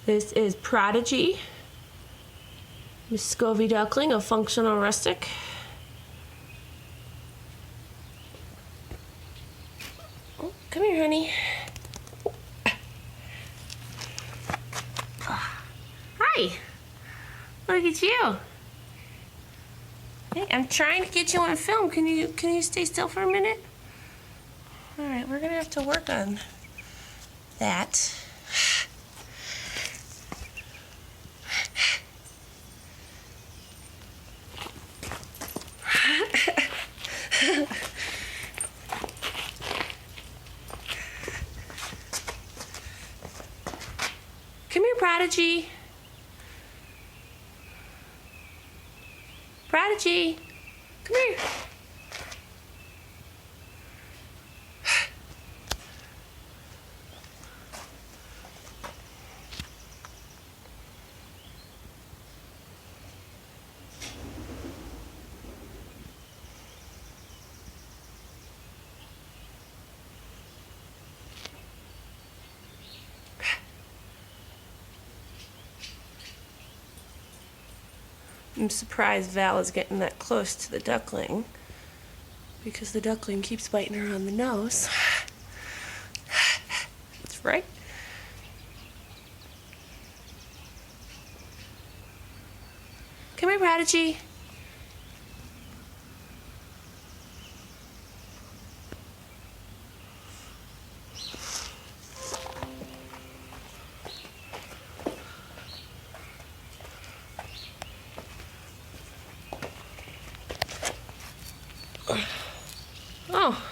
This is Prodigy, Muscovy duckling of Functional Rustic. Oh, come here, honey. Hi. Look at you. Hey, I'm trying to get you on film. Can you stay still for a minute? All right, we're gonna have to work on that. Come here, Prodigy. Prodigy, come here. I'm surprised Val is getting that close to the duckling because the duckling keeps biting her on the nose. That's right. Come here, Prodigy. Oh,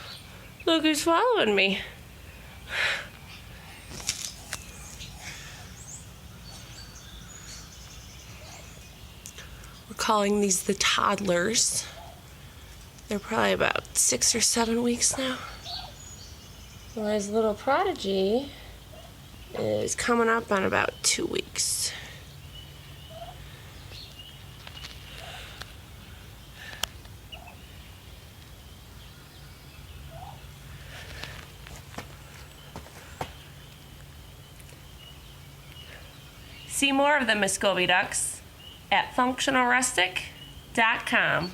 look who's following me. We're calling these the toddlers. They're probably about 6 or 7 weeks now. Whereas little Prodigy is coming up on about 2 weeks. See more of the Muscovy ducks at functionalrustic.com.